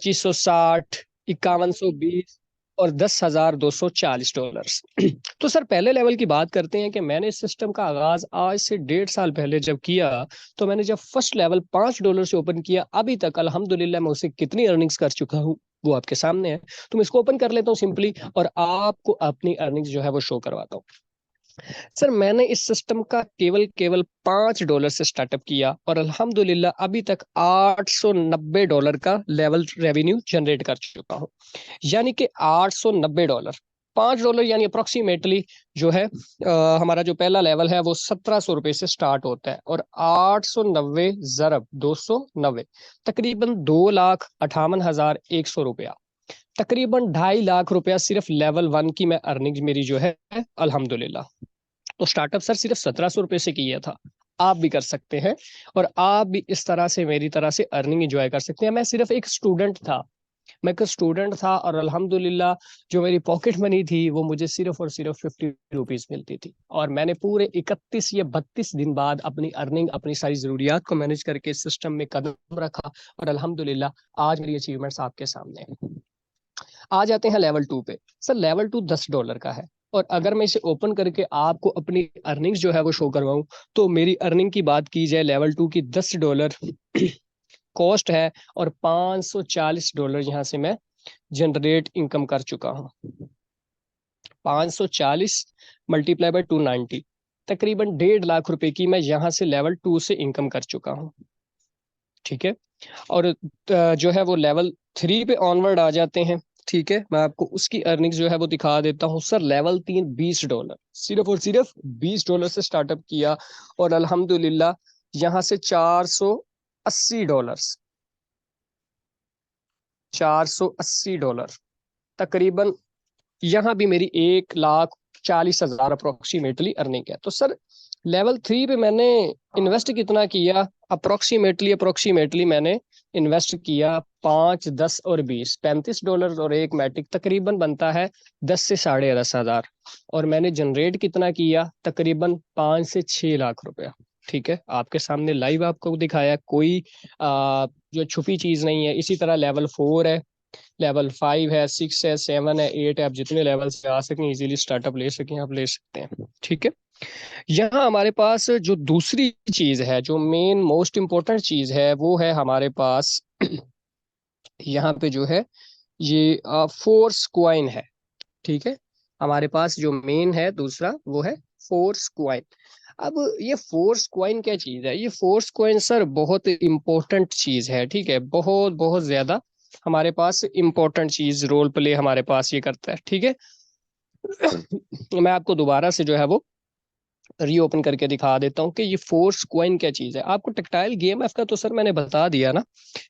$2560, $5120 और $10,240। तो सर पहले लेवल की बात करते हैं कि मैंने इस सिस्टम का आगाज आज से 1.5 साल पहले जब किया, तो मैंने जब फर्स्ट लेवल $5 से ओपन किया, अभी तक अल्हम्दुलिल्लाह मैं उससे कितनी अर्निंग्स कर चुका हूँ वो आपके सामने है। तो मैं इसको ओपन कर लेता हूँ सिंपली, और आपको अपनी अर्निंग्स जो है वो शो करवाता हूँ। सर मैंने इस सिस्टम का केवल केवल $5 से स्टार्टअप किया, और अल्हम्दुलिल्लाह अभी तक $890 का लेवल रेवेन्यू जनरेट कर चुका हूँ। यानी कि $890, $5 यानी अप्रोक्सीमेटली जो है हमारा जो पहला लेवल है वो ₹1700 से स्टार्ट होता है, और 890 ज़रब 290 तकरीबन 2,58,100 रुपया, तकरीबन 2.5 लाख रुपया सिर्फ लेवल 1 की मैं अर्निंग मेरी जो है अल्हम्दुलिल्लाह। तो स्टार्टअप सर सिर्फ ₹1700 से किया था। आप भी कर सकते हैं, और आप भी इस तरह से मेरी तरह से अर्निंग एंजॉय कर सकते हैं। मैं सिर्फ एक स्टूडेंट था, और अल्हम्दुलिल्लाह जो मेरी पॉकेट मनी थी वो मुझे सिर्फ और सिर्फ ₹50 मिलती थी, और मैंने पूरे 31 या 32 दिन बाद अपनी अर्निंग, अपनी सारी जरूरियात को मैनेज करके सिस्टम में कदम रखा, और अल्हम्दुलिल्लाह आज मेरी अचीवमेंट्स आपके सामने हैं। आ जाते हैं लेवल 2 पे। सर लेवल 2 $10 का है, और अगर मैं इसे ओपन करके आपको अपनी अर्निंग्स जो है वो शो करवाऊं, तो मेरी अर्निंग की बात की जाए लेवल 2 की, $10 कॉस्ट है, और $540 यहाँ से मैं जनरेट इनकम कर चुका हूँ। 540 मल्टीप्लाई बाय 290, तकरीबन 1.5 लाख रुपए की मैं यहाँ से लेवल 2 से इनकम कर चुका हूँ। ठीक है, और जो है वो लेवल 3 पे ऑनवर्ड आ जाते हैं। ठीक है, मैं आपको उसकी अर्निंग्स जो है वो दिखा देता हूँ। सर लेवल 3 $20, सिर्फ और सिर्फ $20 से स्टार्टअप किया, और अल्हम्दुलिल्लाह यहाँ से $480, $480 तकरीबन, यहाँ भी मेरी 1,40,000 अप्रोक्सीमेटली अर्निंग है। तो सर लेवल 3 पे मैंने इन्वेस्ट कितना किया, अप्रोक्सीमेटली मैंने इन्वेस्ट किया 5, 10 और 20, $35 और एक मैट्रिक, तकरीबन बनता है 10 से 10,500। और मैंने जनरेट कितना किया, तकरीबन 5 से 6 लाख रुपया। ठीक है, आपके सामने लाइव आपको दिखाया, कोई जो छुपी चीज नहीं है। इसी तरह लेवल 4 है, लेवल 5 है, 6 है, 7 है, 8 है। आप जितने लेवल से आ सकें, इजीली स्टार्टअप ले सकें, आप ले सकते हैं। ठीक है, यहाँ हमारे पास जो दूसरी चीज है, जो मेन मोस्ट इंपॉर्टेंट चीज है, वो है हमारे पास यहाँ पे जो है ये फोर्स क्वाइन है। ठीक है, हमारे पास जो मेन है दूसरा वो है फोर्स क्वाइन। अब ये फोर्स क्वाइन क्या चीज है, ये फोर्स क्वाइन सर बहुत इंपॉर्टेंट चीज है। ठीक है, बहुत बहुत ज्यादा हमारे पास इंपॉर्टेंट चीज रोल प्ले हमारे पास ये करता है। ठीक है, मैं आपको दोबारा से जो है वो रीओपन करके दिखा देता हूँ कि ये फोर्स क्वाइन क्या चीज है। आपको टेक्टाइल गेम एफ का तो सर मैंने बता दिया ना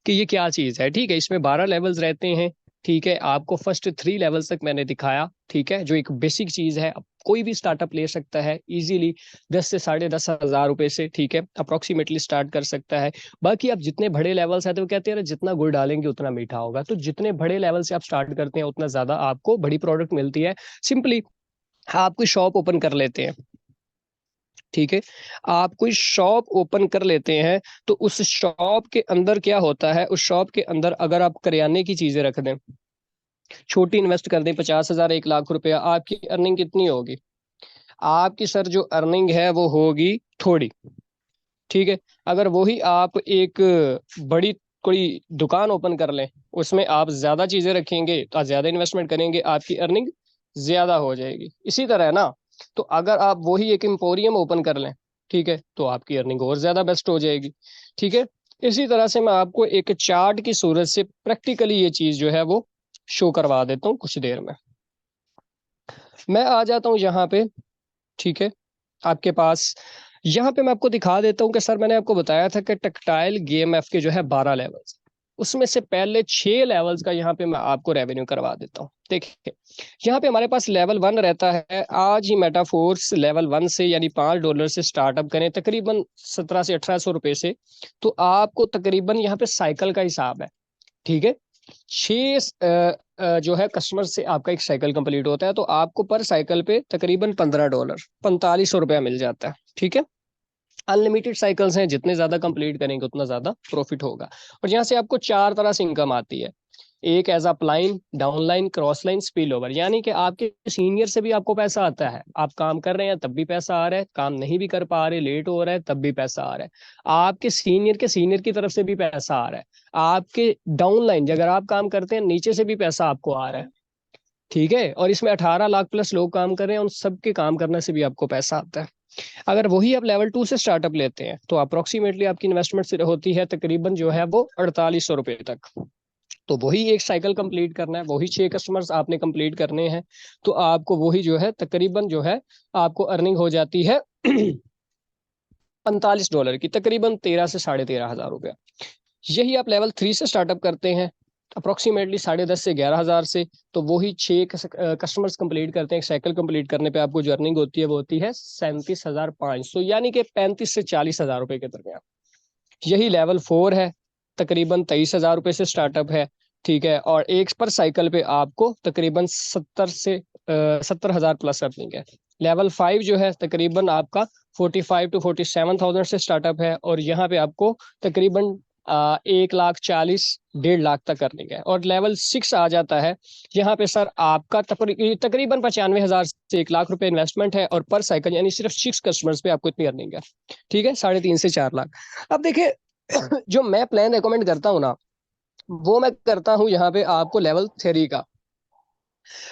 कि ये क्या चीज है। ठीक है, इसमें 12 लेवल्स रहते हैं। ठीक है, आपको फर्स्ट 3 लेवल्स तक मैंने दिखाया। ठीक है, जो एक बेसिक चीज है, अब कोई भी स्टार्टअप ले सकता है इजीली 10 से 10,500 रुपए से। ठीक है, अप्रोक्सीमेटली स्टार्ट कर सकता है। बाकी आप जितने बड़े लेवल्स है, तो वो कहते हैं जितना गुड़ डालेंगे उतना मीठा होगा, तो जितने बड़े लेवल से आप स्टार्ट करते हैं उतना ज्यादा आपको बड़ी प्रोडक्ट मिलती है। सिंपली आप कोई शॉप ओपन कर लेते हैं। ठीक है, आप कोई शॉप ओपन कर लेते हैं, तो उस शॉप के अंदर क्या होता है, उस शॉप के अंदर अगर आप करियाने की चीजें रख दें, छोटी इन्वेस्ट कर दें, 50,000, 1 लाख रुपया, आपकी अर्निंग कितनी होगी? आपकी सर जो अर्निंग है वो होगी थोड़ी। ठीक है, अगर वही आप एक बड़ी कोई दुकान ओपन कर लें, उसमें आप ज्यादा चीजें रखेंगे, तो आप ज्यादा इन्वेस्टमेंट करेंगे, आपकी अर्निंग ज्यादा हो जाएगी। इसी तरह है ना, तो अगर आप वही एक एम्पोरियम ओपन कर लें, ठीक है, तो आपकी अर्निंग और ज्यादा बेस्ट हो जाएगी। ठीक है, इसी तरह से मैं आपको एक चार्ट की सूरत से प्रैक्टिकली ये चीज जो है वो शो करवा देता हूँ कुछ देर में। मैं आ जाता हूँ यहाँ पे। ठीक है, आपके पास यहाँ पे मैं आपको दिखा देता हूँ कि सर मैंने आपको बताया था कि टेक्टाइल गेम एफ के जो है 12 लेवल्स, उसमें से पहले 6 लेवल्स का यहाँ पे मैं आपको रेवेन्यू करवा देता हूँ। देखिए, यहाँ पे हमारे पास लेवल 1 रहता है। आज ही मेटाफोर्स लेवल 1 से यानी $5 से स्टार्टअप करें, तकरीबन 17 से 1800 रुपए से, तो आपको तकरीबन यहाँ पे साइकिल का हिसाब है। ठीक है, 6 जो है कस्टमर से आपका एक साइकिल कंप्लीट होता है, तो आपको पर साइकिल पे तकरीबन $15, ₹4500 मिल जाता है। ठीक है, अनलिमिटेड साइकिल्स हैं, जितने ज्यादा कंप्लीट करेंगे उतना ज्यादा प्रॉफिट होगा। और यहाँ से आपको 4 तरह से इनकम आती है। एक as upline, downline, cross line, spill over, यानी कि आपके सीनियर से भी आपको पैसा आता है, आप काम कर रहे हैं तब भी पैसा आ रहा है, काम नहीं भी कर पा रहे, लेट हो रहा है तब भी पैसा आ रहा है, आपके सीनियर के सीनियर की तरफ से भी पैसा आ रहा है, आपके डाउनलाइन अगर आप काम करते हैं नीचे से भी पैसा आपको आ रहा है। ठीक है, और इसमें 18 लाख प्लस लोग काम कर रहे हैं, उन सबके काम करने से भी आपको पैसा आता है। अगर वही आप लेवल 2 से स्टार्टअप लेते हैं तो अप्रोक्सीमेटली आपकी इन्वेस्टमेंट होती है तकरीबन जो है वो 4800 रुपये तक। तो वही एक साइकिल कंप्लीट करना है, वही 6 कस्टमर्स आपने कंप्लीट करने हैं, तो आपको वही जो है तकरीबन जो है आपको अर्निंग हो जाती है $45 की, तकरीबन 13 से 13,500 रुपया। यही आप लेवल 3 से स्टार्टअप करते हैं अप्रोक्सीमेटली 10.5 से 11,000 से, तो वही 6 कस्टमर्स कंप्लीट करते हैं, एक साइकिल कंप्लीट करने पे आपको जो अर्निंग होती है वो होती है 37,500, यानी कि 35 से 40,000 रुपए के दरमियान। यही लेवल 4 है, तकरीबन 23,000 रुपए से स्टार्टअप है। ठीक है, और एक पर साइकिल पे आपको तकरीबन 70,000 प्लस अर्निंग है। लेवल 5 जो है तकरीबन आपका 45 to 47,000 से स्टार्टअप है, और यहाँ पे आपको तकरीबन 1,40,000 1.5 लाख तक अर्निंग है। और लेवल 6 आ जाता है, यहाँ पे सर आपका तकरीबन 95,000 से 1 लाख रुपए इन्वेस्टमेंट है, और पर साइकिल यानी सिर्फ 6 कस्टमर्स पे आपको इतनी अर्निंग है। ठीक है, 3.5 से 4 लाख। अब देखिए जो मैं प्लान रिकमेंड करता हूँ ना, वो मैं करता हूँ यहाँ पे आपको लेवल 3 का।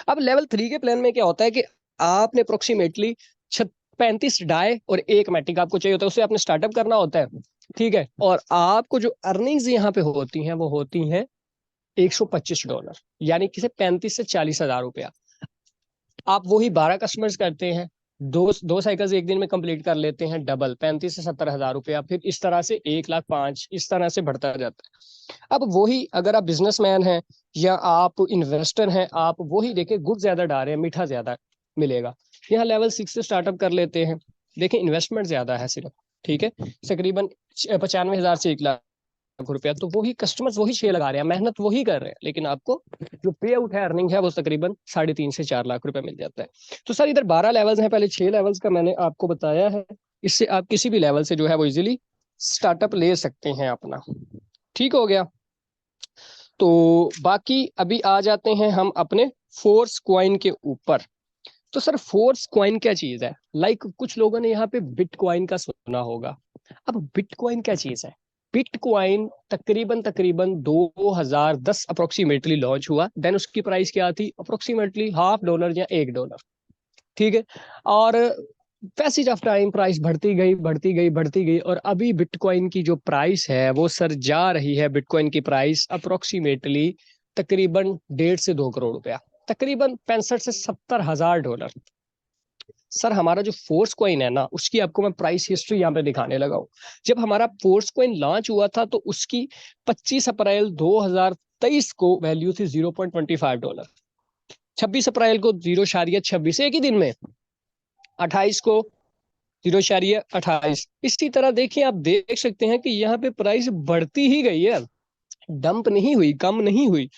अब लेवल 3 के प्लान में क्या होता है कि आपने अप्रोक्सीमेटली 35 डाई और 1 मैटिक आपको चाहिए होता है, उससे आपने स्टार्टअप करना होता है। ठीक है, और आपको जो अर्निंग्स यहाँ पे होती हैं वो होती हैं $125, यानी कि 35 से 40,000 रुपया। आप वही 12 कस्टमर्स करते हैं, दो दो साइकिल्स एक दिन में कंप्लीट कर लेते हैं, डबल 35 से 70,000 रुपया, फिर इस तरह से 1,05,000 इस तरह से बढ़ता जाता है। अब वही अगर आप बिजनेसमैन हैं या आप इन्वेस्टर हैं, आप वही देखें गुड़ ज्यादा डाल रहे हैं, मीठा ज्यादा मिलेगा। यहाँ लेवल 6 से स्टार्टअप कर लेते हैं, देखें इन्वेस्टमेंट ज्यादा है सिर्फ। ठीक है, तकरीबन 95,000 से 1 लाख रुपया, तो वही कस्टमर्स वही 6 लगा रहे हैं, मेहनत वही कर रहे हैं, लेकिन आपको जो पे आउट है, अर्निंग है, वो तकरीबन 3.5 से 4 लाख रुपया मिल जाता है। तो सर इधर 12 लेवल्स हैं, पहले 6 लेवल्स का मैंने आपको बताया है, इससे आप किसी भी लेवल से जो है वो इजीली स्टार्टअप ले सकते हैं अपना। ठीक हो गया, तो बाकी अभी आ जाते हैं हम अपने फोर्स क्वाइन के ऊपर। तो सर फोर्स क्वाइन क्या चीज है? कुछ लोगों ने यहाँ पे बिटकॉइन का सुना होगा। अब बिटकॉइन क्या चीज है? बिटकॉइन तकरीबन तकरीबन 2010 अप्रोक्सीमेटली लॉन्च हुआ, देन उसकी प्राइस क्या थी? अप्रोक्सीमेटली $0.5 या $1। ठीक है, और पैसेज ऑफ टाइम प्राइस बढ़ती गई बढ़ती गई बढ़ती गई, और अभी बिटकॉइन की जो प्राइस है वो सर जा रही है, बिटकॉइन की प्राइस अप्रोक्सीमेटली तकरीबन 1.5 से 2 करोड़ रुपया, तकरीबन 65 से 70 हजार डॉलर। सर हमारा जो फोर्स कॉइन है ना, उसकी आपको मैं प्राइस हिस्ट्री यहाँ पे दिखाने लगा हूँ। जब हमारा फोर्स कॉइन लॉन्च हुआ था तो उसकी 25 अप्रैल 2023 को वैल्यू थी $0.25। 26 अप्रैल को 0.26, एक ही दिन में 28 को 0.28। इसी तरह देखिए, आप देख सकते हैं कि यहाँ पे प्राइस बढ़ती ही गई है, डंप नहीं हुई, कम नहीं हुई।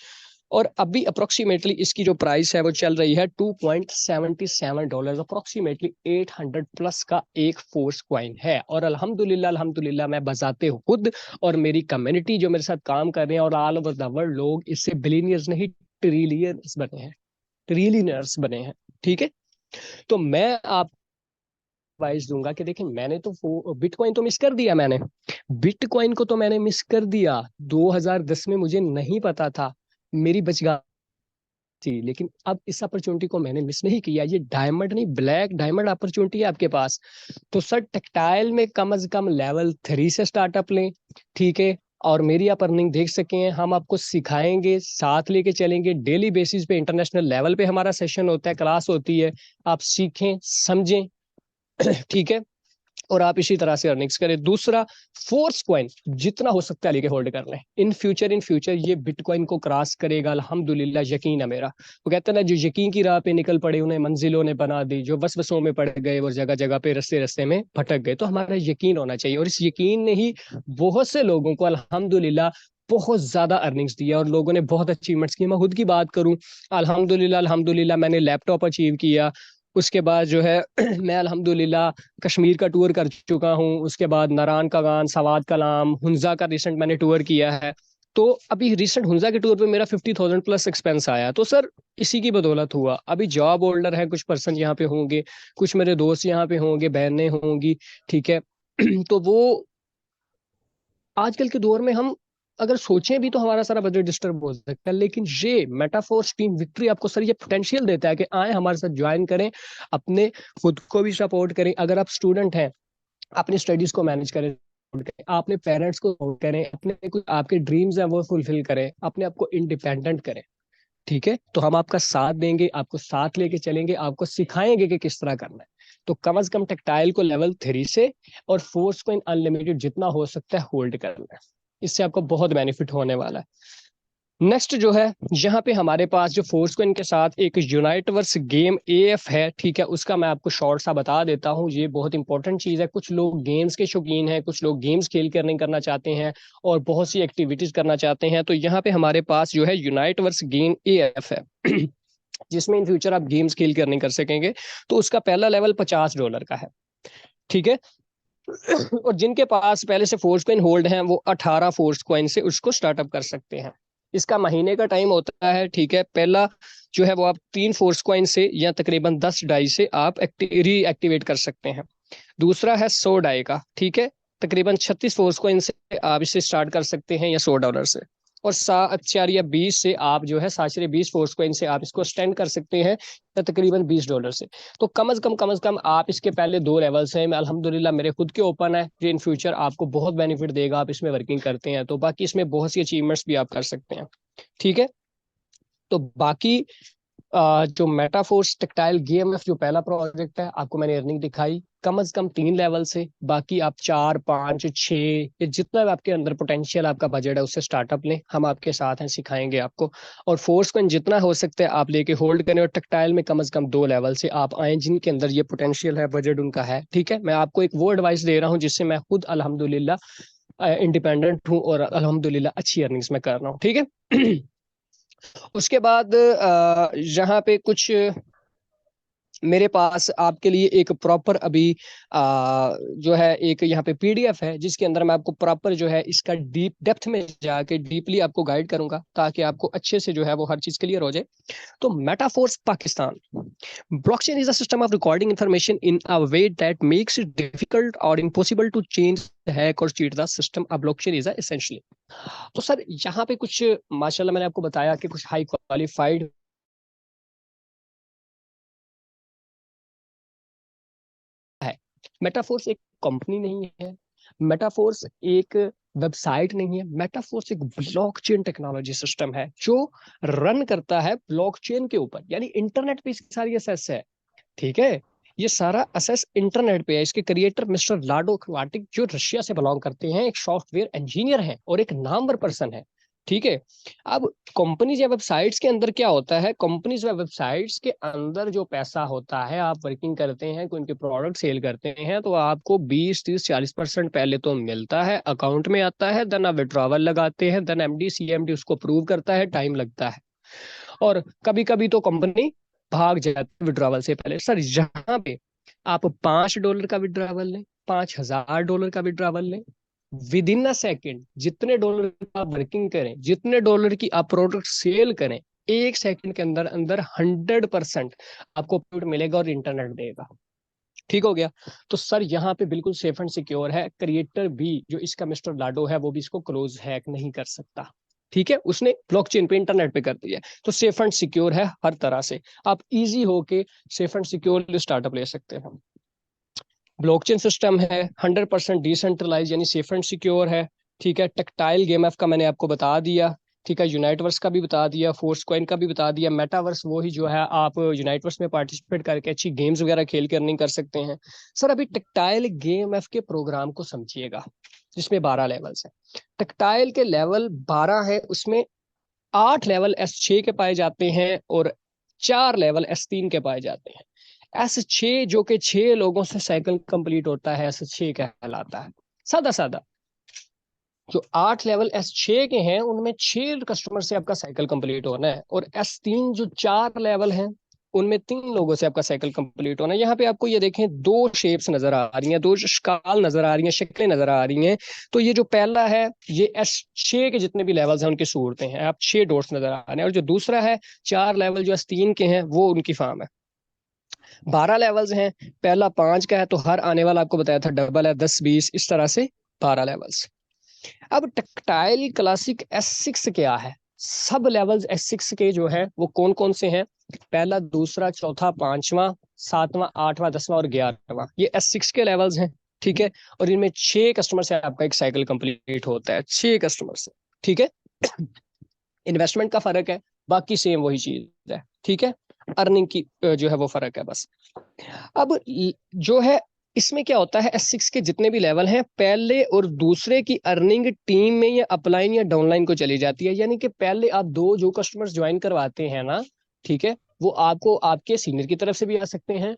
और अभी अप्रोक्सीमेटली इसकी जो प्राइस है वो चल रही है $2.77, अप्रोक्सीमेटली 800 प्लस का एक फोर्स क्वाइन है। और अल्हम्दुलिल्लाह अल्हम्दुलिल्लाह मैं बजाते खुद और मेरी कम्युनिटी जो मेरे साथ काम कर रहे हैं और ऑल ओवर द वर्ल्ड लोग इससे बिलियनियर्स नहीं ट्रिलियनर्स बने हैं, ट्रिलियनर्स बने हैं। ठीक है, तो मैं आप एडवाइस दूंगा कि देखिए मैंने तो बिटकॉइन तो मिस कर दिया, मैंने बिटकॉइन को तो मैंने मिस कर दिया 2010 में, मुझे नहीं पता था, मेरी बचगाई थी, लेकिन अब इस अपॉर्चुनिटी को मैंने मिस नहीं किया। ये डायमंड नहीं, ब्लैक डायमंड अपॉर्चुनिटी है आपके पास। तो सर टेक्सटाइल में कम से कम लेवल 3 से स्टार्टअप लें। ठीक है, और मेरी आप अर्निंग देख सकें, हम आपको सिखाएंगे, साथ लेके चलेंगे, डेली बेसिस पे इंटरनेशनल लेवल पे हमारा सेशन होता है, क्लास होती है, आप सीखें समझें। ठीक है, और आप इसी तरह से अर्निंग्स करें। दूसरा, फोर्स कॉइन जितना हो सकता है लेके होल्ड कर लें। इन फ्यूचर ये बिटकॉइन को क्रॉस करेगा, अल्हम्दुलिल्लाह, यकीन है मेरा। वो कहते हैं ना, जो यकीन की राह पे निकल पड़े उन्हें मंजिलों ने बना दी, जो वसवसों में पड़ गए और जगह जगह पे रस्ते रस्ते में भटक गए। तो हमारा यकीन होना चाहिए, और इस यकीन ने ही बहुत से लोगों को अल्हम्दुलिल्लाह बहुत ज्यादा अर्निंग्स दी है, और लोगों ने बहुत अचीवमेंट्स की। मैं खुद की बात करूं, अल्हम्दुलिल्लाह अल्हम्दुलिल्लाह मैंने लैपटॉप अचीव किया। उसके बाद जो है मैं अल्हम्दुलिल्लाह कश्मीर का टूर कर चुका हूँ। उसके बाद नारान का गान, सवाद कलाम, हुंजा का रिसेंट मैंने टूर किया है। तो अभी रिसेंट हुंजा के टूर पे मेरा 50,000 प्लस एक्सपेंस आया, तो सर इसी की बदौलत हुआ। अभी जॉब होल्डर है, कुछ पर्सन यहाँ पे होंगे, कुछ मेरे दोस्त यहाँ पे होंगे, बहनें होंगी, ठीक है। तो वो आजकल के दौर में हम अगर सोचें भी तो हमारा सारा बजट डिस्टर्ब हो सकता है, लेकिन ये मेटाफोर्स टीम विक्ट्री आपको सर ये पोटेंशियल देता है कि आए हमारे साथ ज्वाइन करें, अपने खुद को भी सपोर्ट करें। अगर आप स्टूडेंट हैं, अपनी स्टडीज को मैनेज करें, अपने पेरेंट्स को सपोर्ट करें, अपने कुछ आपके ड्रीम्स हैं वो फुलफिल करें, अपने आप को इंडिपेंडेंट करें, ठीक है। तो हम आपका साथ देंगे, आपको साथ लेके चलेंगे, आपको सिखाएंगे कि किस तरह करना है। तो कम से कम टेक्टाइल को लेवल 3 से और फोर्स को इन अनलिमिटेड जितना हो सकता है होल्ड करना है। इससे आपको बहुत बेनिफिट होने वाला है। नेक्स्ट जो है, यहाँ पे हमारे पास जो फोर्स को इनके साथ एक यूनाइट वर्स गेम एएफ है, ठीक है। उसका मैं आपको शॉर्ट सा बता देता हूँ, ये बहुत इंपॉर्टेंट चीज है। कुछ लोग गेम्स के शौकीन हैं, कुछ लोग गेम्स खेल कर नहीं करना चाहते हैं और बहुत सी एक्टिविटीज करना चाहते हैं। तो यहाँ पे हमारे पास जो है यूनाइट वर्स गेम एएफ है जिसमें इन फ्यूचर आप गेम्स खेल कर नहीं कर सकेंगे। तो उसका पहला लेवल $50 का है, ठीक है। और जिनके पास पहले से फोर्स कॉइन होल्ड हैं वो 18 फोर्स कॉइन से उसको स्टार्टअप कर सकते हैं। इसका महीने का टाइम होता है, ठीक है। पहला जो है वो आप 3 फोर्स कॉइन से या तकरीबन 10 डाई से आप रीएक्टिवेट कर सकते हैं। दूसरा है 100 डाई का, ठीक है। तकरीबन 36 फोर्स कॉइन से आप इसे स्टार्ट कर सकते हैं या $100 से। और 7 या 20 से आप जो है 7 फोर्स कॉइन से आप इसको स्टैंड कर सकते हैं या तकरीबन $20 से। तो कम से कम आप इसके पहले 2 लेवल्स हैं, मैं अल्हम्दुलिल्लाह मेरे खुद के ओपन है, जो इन फ्यूचर आपको बहुत बेनिफिट देगा, आप इसमें वर्किंग करते हैं तो। बाकी इसमें बहुत सी अचीवमेंट्स भी आप कर सकते हैं, ठीक है। तो बाकी जो मेटाफोर्स टेक्टाइल गेएमएफ जो पहला प्रोजेक्ट है, आपको मैंने अर्निंग दिखाई कम से कम 3 लेवल से। बाकी आप 4, 5, 6 ये जितना भी आपके अंदर पोटेंशियल आपका बजट है उससे स्टार्टअप लें, हम आपके साथ हैं, सिखाएंगे आपको। और फोर्स को जितना हो सकता है आप लेके होल्ड करें, और टेक्टाइल में कम से कम 2 लेवल से आप आए जिनके अंदर ये पोटेंशियल है, बजट उनका है, ठीक है। मैं आपको एक वो एडवाइस दे रहा हूँ जिससे मैं खुद अल्हम्दुलिल्लाह इंडिपेंडेंट हूँ और अल्हम्दुलिल्लाह अच्छी अर्निंग्स में कर रहा हूँ, ठीक है। उसके बाद यहाँ पे कुछ मेरे पास आपके लिए एक प्रॉपर अभी जो है एक यहाँ पे पीडीएफ है जिसके अंदर मैं आपको प्रॉपर जो है इसका डीप डेप्थ में जाके डीपली आपको गाइड करूंगा ताकि आपको अच्छे से जो है वो हर चीज क्लियर हो जाए। तो Metaforce Pakistan blockchain is a system of recording information in a way that makes it difficult or impossible to change, hack or cheat the system. A blockchain is a essentially। तो सर यहाँ पे कुछ माशाल्लाह मैंने आपको बताया कि कुछ हाई क्वालिफाइड है। मेटाफोर्स एक कंपनी नहीं है, मेटाफोर्स एक वेबसाइट नहीं है, मेटाफोर्स एक ब्लॉकचेन टेक्नोलॉजी सिस्टम है जो रन करता है ब्लॉकचेन के ऊपर, यानी इंटरनेट पे इसकी सारी एसेस है, ठीक है। ये सारा असेस इंटरनेट पे है। इसके क्रिएटर मिस्टर लाडो क्वाटिक जो रशिया से बिलोंग करते हैं, एक सॉफ्टवेयर इंजीनियर हैं और एक नामवर पर्सन है, ठीक है। अब कंपनीज या वेबसाइट्स के अंदर क्या होता है, कंपनीज या वेबसाइट्स के अंदर जो पैसा होता है, आप वर्किंग करते हैं, कोई उनके प्रोडक्ट सेल करते हैं तो आपको 20, 30, 40% पहले तो मिलता है, अकाउंट में आता है, देन आप विड्रॉवल लगाते हैं, देन एमडी सीएमडी उसको अप्रूव करता है, टाइम लगता है। और कभी कभी तो कंपनी भाग जाती है विड्रॉवल से पहले। सर यहाँ पे आप $5 का विड्रॉवल लें, $5,000 का विड्रॉवल लें, विद इन अ सेकेंड जितने डॉलर की आप वर्किंग करें, जितने डॉलर की आप प्रोडक्ट सेल करें, 1 सेकंड के अंदर अंदर 100% आपको प्रोडक्ट मिलेगा और इंटरनेट देगा, ठीक हो गया। तो सर यहाँ पे बिल्कुल सेफ एंड सिक्योर है। क्रिएटर भी जो इसका मिस्टर लाडो है वो भी इसको क्लोज हैक नहीं कर सकता, ठीक है। उसने ब्लॉकचेन पे इंटरनेट पे कर दिया है, तो सेफ एंड सिक्योर है हर तरह से। आप इजी होके सेफ एंड सिक्योर स्टार्टअप ले सकते हैं। ब्लॉकचेन सिस्टम है, 100% डिसेंट्रलाइज यानी सेफ एंड सिक्योर है, ठीक है। टेक्टाइल गेम एफ का मैंने आपको बता दिया, ठीक है। यूनाइटवर्स का भी बता दिया, फोर्स कॉइन का भी बता दिया। मेटावर्स वो ही जो है आप यूनाइटवर्स में पार्टिसिपेट करके अच्छी गेम्स वगैरह खेल कर नहीं कर सकते हैं। सर अभी टेक्टाइल गेम एफ के प्रोग्राम को समझिएगा, जिसमें 12 लेवल्स हैं। टेक्टाइल के लेवल 12 है, उसमें 8 लेवल S6 के पाए जाते हैं और 4 लेवल S3 के पाए जाते हैं। S6 जो कि 6 लोगों से साइकिल कंप्लीट होता है, S6 कहलाता है। सादा सादा जो 8 लेवल S6 के हैं उनमें 6 कस्टमर से आपका साइकिल कंप्लीट होना है, और S3 जो 4 लेवल हैं उनमें 3 लोगों से आपका साइकिल कंप्लीट होना है। यहाँ पे आपको ये देखें 2 शेप्स नजर आ रही हैं, 2 शक्ल नजर आ रही हैं, शक्लें नजर आ रही हैं। तो ये जो पहला है ये S6 के जितने भी लेवल्स हैं उनकी सूरतें हैं, आप 6 डॉट्स नजर आ रहे हैं। और जो दूसरा है 4 लेवल जो S3 के हैं वो उनकी फॉर्म है। 12 लेवल्स हैं, पहला 5 का है, तो हर आने वाला आपको बताया था डबल है, 10 20 इस तरह से 12 लेवल्स। अब टक्टाइल क्लासिक S6 क्या है? सब लेवल्स S6 के जो है वो कौन कौन से हैं? पहला, दूसरा, चौथा, पांचवा, सातवां, आठवां, 10वां और 11वां, ये S6 के लेवल्स हैं। ठीक है, और इनमें 6 कस्टमर से आपका एक साइकिल कंप्लीट होता है, 6 कस्टमर से। ठीक है, इन्वेस्टमेंट का फर्क है, बाकी सेम वही चीज है। ठीक है, अर्निंग की जो है वो फर्क है बस। अब जो है इसमें क्या होता है, S6 के जितने भी लेवल हैं पहले और दूसरे की अर्निंग टीम में या अपलाइन या डाउनलाइन को चली जाती है। यानी कि पहले आप दो जो कस्टमर्स ज्वाइन करवाते हैं ना, ठीक है, वो आपको आपके सीनियर की तरफ से भी आ सकते हैं,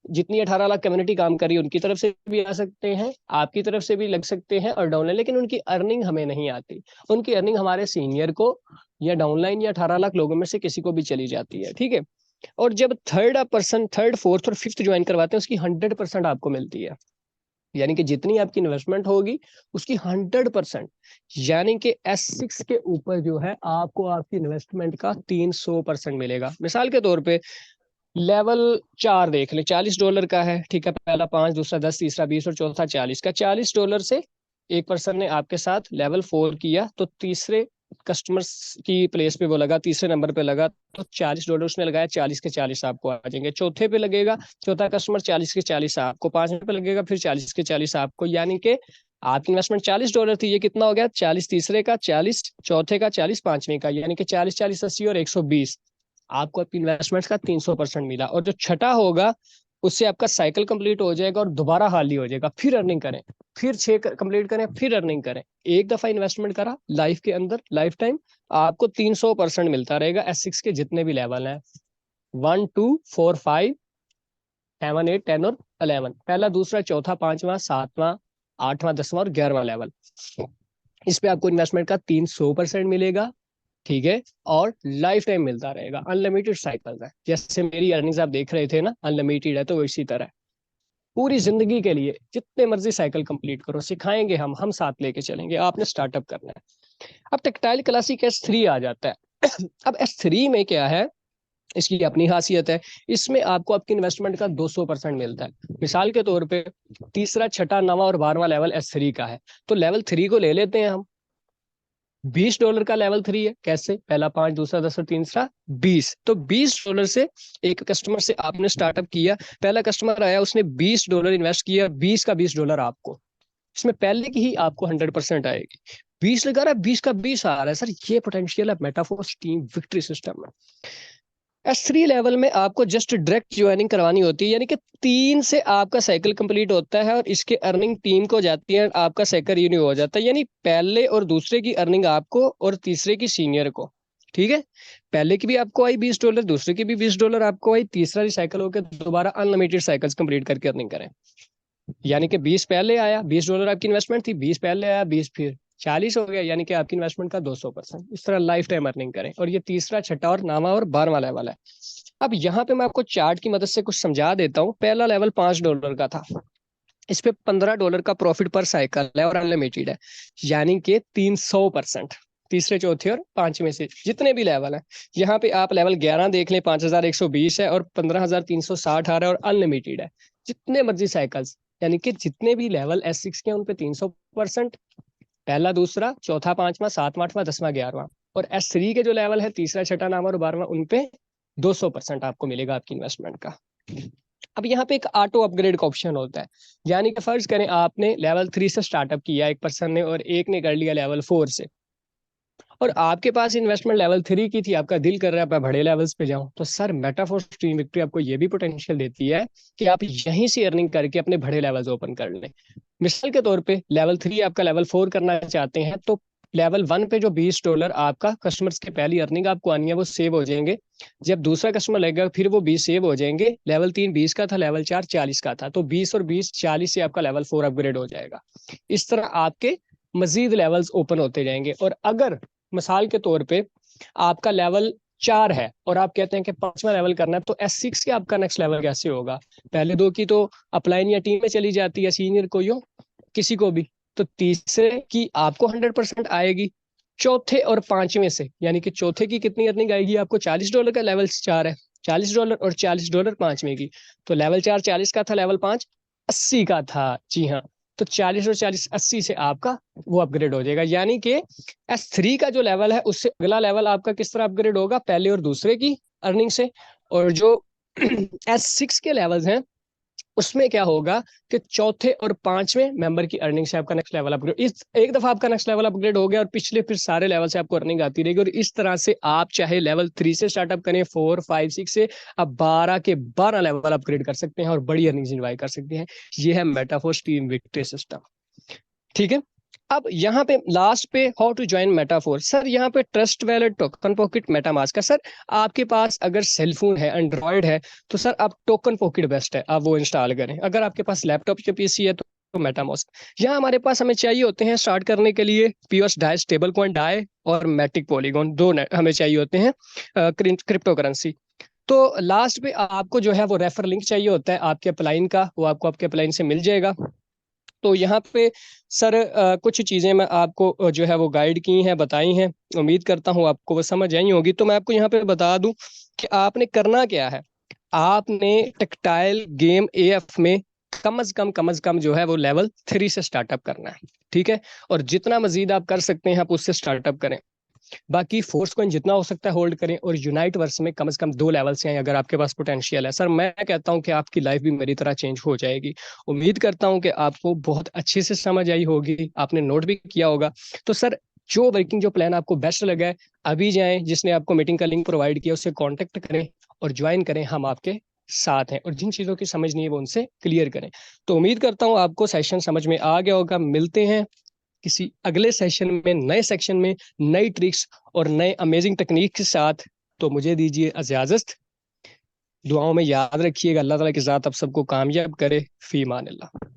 जितनी 18 लाख कम्युनिटी काम कर रही है उनकी तरफ से भी आ सकते हैं, आपकी तरफ से भी लग सकते हैं और डाउनलाइन, लेकिन उनकी अर्निंग हमें नहीं आती। उनकी अर्निंग हमारे सीनियर को या डाउनलाइन या 18 लाख लोगों में से किसी को भी चली जाती है। ठीक है, और जब थर्ड फोर्थ और फिफ्थ ज्वाइन करवाते हैं उसकी 100% आपको मिलती है। यानी कि जितनी आपकी इन्वेस्टमेंट होगी उसकी 100%, यानी कि S6 के ऊपर जो है आपको आपकी इन्वेस्टमेंट का 300% मिलेगा। मिसाल के तौर पे लेवल 4 देख ले, $40 का है। ठीक है, पहला 5, दूसरा 10, तीसरा 20 और चौथा 40 का। $40 से एक पर्सन ने आपके साथ लेवल 4 किया तो तीसरे कस्टमर्स की प्लेस पे वो लगा, तीसरे नंबर पे लगा, तो $40 उसने लगाया, 40 के 40 आपको आ जाएंगे। चौथे पे लगेगा, चौथा कस्टमर 40 के 40 आपको, पांचवें पे लगेगा फिर 40 के 40 आपको। यानी कि आपकी इन्वेस्टमेंट $40 थी, ये कितना हो गया? 40 तीसरे का, 40 चौथे का, 40 पांचवें का, यानी कि 40 40 80 और 120। आपको आपकी इन्वेस्टमेंट का 300% मिला। और जो छठा होगा उससे आपका साइकिल कंप्लीट हो जाएगा और दोबारा हाली हो जाएगा, फिर अर्निंग करें, फिर 6 कंप्लीट करें, फिर अर्निंग करें। एक दफा इन्वेस्टमेंट करा लाइफ के अंदर, लाइफ टाइम आपको 300% मिलता रहेगा। S6 के जितने भी लेवल हैं 1 2 4 5 7 8 10 और 11, पहला, दूसरा, चौथा, पांचवा, सातवां, आठवां, 10वां और 11वां लेवल, इस पे आपको इन्वेस्टमेंट का 300% मिलेगा। ठीक है, और लाइफ टाइम मिलता रहेगा, अनलिमिटेड साइकिल है। जैसे मेरी अर्निंग्स आप देख रहे थे ना, अनलिमिटेड है, तो इसी तरह पूरी जिंदगी के लिए जितने मर्जी साइकिल कंप्लीट करो, सिखाएंगे हम साथ लेके चलेंगे, आपने स्टार्टअप करना है। अब टेक्टाइल क्लासिक S3 आ जाता है। अब S3 में क्या है, इसकी अपनी खासियत है, इसमें आपको आपकी इन्वेस्टमेंट का 200% मिलता है। मिसाल के तौर पे तीसरा, छठा, नवा और 12वां लेवल S3 का है, तो लेवल 3 को ले लेते हैं हम। $20 का लेवल 3 है। कैसे? पहला 5, दूसरा 10 और तीसरा 20, तो $20 से एक कस्टमर से आपने स्टार्टअप किया, पहला कस्टमर आया उसने $20 इन्वेस्ट किया, 20 का $20 आपको, इसमें पहले की ही आपको 100% आएगी। 20 लगा रहा है, 20 का 20 आ रहा है, सर ये पोटेंशियल है मेटाफोर्स टीम विक्ट्री सिस्टम में। S3 लेवल में आपको जस्ट डायरेक्ट ज्वाइनिंग करवानी होती है, यानी कि 3 से आपका साइकिल कंप्लीट होता है और इसके अर्निंग टीम को जाती है, आपका साइकिल रिन्यू हो जाता है। यानी पहले और दूसरे की अर्निंग आपको और तीसरे की सीनियर को। ठीक है, पहले की भी आपको आई $20, दूसरे की भी $20 आपको आई, तीसरा रिसाइकल होकर दोबारा अनलिमिटेड साइकिल्स कंप्लीट करके अर्निंग करें। यानी कि 20 पहले आया, $20 आपकी इन्वेस्टमेंट थी, 20 पहले आया, 20 फिर 40 हो गया, यानी कि आपकी इन्वेस्टमेंट का 200%। इस तरह लाइफ टाइम अर्निंग करें। और ये तीसरा, छठा और नामा और 12वां लेवल है। अब यहाँ पे मैं आपको चार्ट की मदद से कुछ समझा देता हूँ। पहला लेवल $5 का था, इस पे $15 का प्रॉफिट पर साइकिल है और अनलिमिटेड है, यानी कि 300%। तीसरे, चौथे और पांचवें से जितने भी लेवल है, यहाँ पे आप लेवल 11 देख लें, 5120 है और 15360 आ रहा है और अनलिमिटेड है, जितने मर्जी साइकिल्स, यानी कि जितने भी लेवल S6 के हैं उन पे 300%, पहला, दूसरा, चौथा, पांचवा, सातवां, आठवां, 10वां, 11वां। और S3 के जो लेवल है तीसरा, छठा, नामा और 12वां, उन पे 200% आपको मिलेगा आपकी इन्वेस्टमेंट का। अब यहाँ पे एक ऑटो अपग्रेड का ऑप्शन होता है, यानी कि फर्ज करें आपने लेवल 3 से स्टार्टअप किया एक पर्सन ने और एक ने कर लिया लेवल 4 से, और आपके पास इन्वेस्टमेंट लेवल 3 की थी, आपका दिल कर रहा है मैं बड़े लेवल्स पे जाऊं, तो सर मेटाफोर्स टीम विक्ट्री आपको ये भी पोटेंशियल देती है कि आप यहीं से अर्निंग करके अपने बड़े लेवल्स ओपन कर लें। मिसाल के तौर पे लेवल 3 आपका लेवल 4 करना चाहते हैं, तो लेवल 1 पे जो $20 आपका कस्टमर्स के पहली अर्निंग आपको आनी है वो सेव हो जाएंगे। जब दूसरा कस्टमर लगेगा फिर वो 20 सेव हो जाएंगे। लेवल 3 20 का था, लेवल 4 40 का था, तो 20 और 20 40 से आपका लेवल 4 अपग्रेड हो जाएगा। इस तरह आपके मजीद लेवल्स ओपन होते जाएंगे। और अगर मिसाल के तौर पे आपका लेवल 4 है और आप कहते हैं कि 5वां लेवल करना है, तो S6 के आपका नेक्स्ट लेवल कैसे होगा? पहले 2 की तो अपलाइन या टीम में चली जाती है, सीनियर को यो किसी को भी, तो तीसरे की आपको 100% आएगी। चौथे और पांचवें से, यानी कि चौथे की कितनी अर्निंग आएगी आपको? $40 का, लेवल 4 है, $40 और $40 पांचवें की। तो लेवल 4 40 का था, लेवल 5 80 का था। जी हाँ, तो 40 और 40 80 से आपका वो अपग्रेड हो जाएगा। यानी कि S3 का जो लेवल है उससे अगला लेवल आपका किस तरह अपग्रेड होगा? पहले और दूसरे की अर्निंग से। और जो S6 के लेवल्स हैं उसमें क्या होगा कि चौथे और पांचवें मेंबर की अर्निंग से आपका नेक्स्ट लेवल अपग्रेड, इस एक दफा आपका नेक्स्ट लेवल अपग्रेड हो गया और पिछले फिर सारे लेवल से आपको अर्निंग आती रहेगी। और इस तरह से आप चाहे लेवल 3 से स्टार्टअप करें, 4 5 6 से, आप 12 के 12 लेवल अपग्रेड कर सकते हैं और बड़ी अर्निंग इंजॉय कर सकते हैं। ये है मेटाफोर्स टीम विक्ट्री सिस्टम। ठीक है, अब यहाँ पे लास्ट पे how to join Metafor. Sir यहाँ पे Trust Wallet, TokenPocket, MetaMask का। सर आपके पास अगर सेलफोन है, एंड्रॉयड है, तो सर आप टोकन पॉकेट बेस्ट है, आप वो इंस्टॉल करें। अगर आपके पास लैपटॉप या पीसी है तो मेटामास्क। यहाँ हमारे पास हमें चाहिए होते हैं स्टार्ट करने के लिए POS Dai, stablecoin Dai और मैटिक पॉलीगॉन, दो हमें चाहिए होते हैं क्रिप्टो करेंसी। तो लास्ट पे आपको जो है वो रेफर लिंक चाहिए होता है आपके अपलाइन का, वो आपको आपके अपलाइन से मिल जाएगा। तो यहाँ पे सर कुछ चीज़ें मैं आपको जो है वो गाइड की हैं, बताई हैं, उम्मीद करता हूँ आपको वो समझ आई होगी। तो मैं आपको यहाँ पे बता दूं कि आपने करना क्या है। आपने टेक्टाइल गेम एएफ में कम अज कम जो है वो लेवल 3 से स्टार्टअप करना है। ठीक है, और जितना मजीद आप कर सकते हैं आप उससे स्टार्टअप करें। बाकी फोर्स कॉइन जितना हो सकता है होल्ड करें, और यूनाइट वर्स में कम से कम 2 लेवल से आए अगर आपके पास पोटेंशियल है। सर मैं कहता हूं कि आपकी लाइफ भी मेरी तरह चेंज हो जाएगी। उम्मीद करता हूं कि आपको बहुत अच्छे से समझ आई होगी, आपने नोट भी किया होगा। तो सर जो वर्किंग जो प्लान आपको बेस्ट लगा है, अभी जाएं, जिसने आपको मीटिंग का लिंक प्रोवाइड किया उससे कॉन्टेक्ट करें और ज्वाइन करें, हम आपके साथ हैं। और जिन चीज़ों की समझ नहीं है वो उनसे क्लियर करें। तो उम्मीद करता हूँ आपको सेशन समझ में आ गया होगा। मिलते हैं किसी अगले सेशन में, नए सेक्शन में, नई ट्रिक्स और नए अमेजिंग टेक्निक के साथ। तो मुझे दीजिए इजाजत। दुआओं में याद रखिएगा। अल्लाह ताला की ज़ात आप सबको कामयाब करे। फी मान अल्लाह।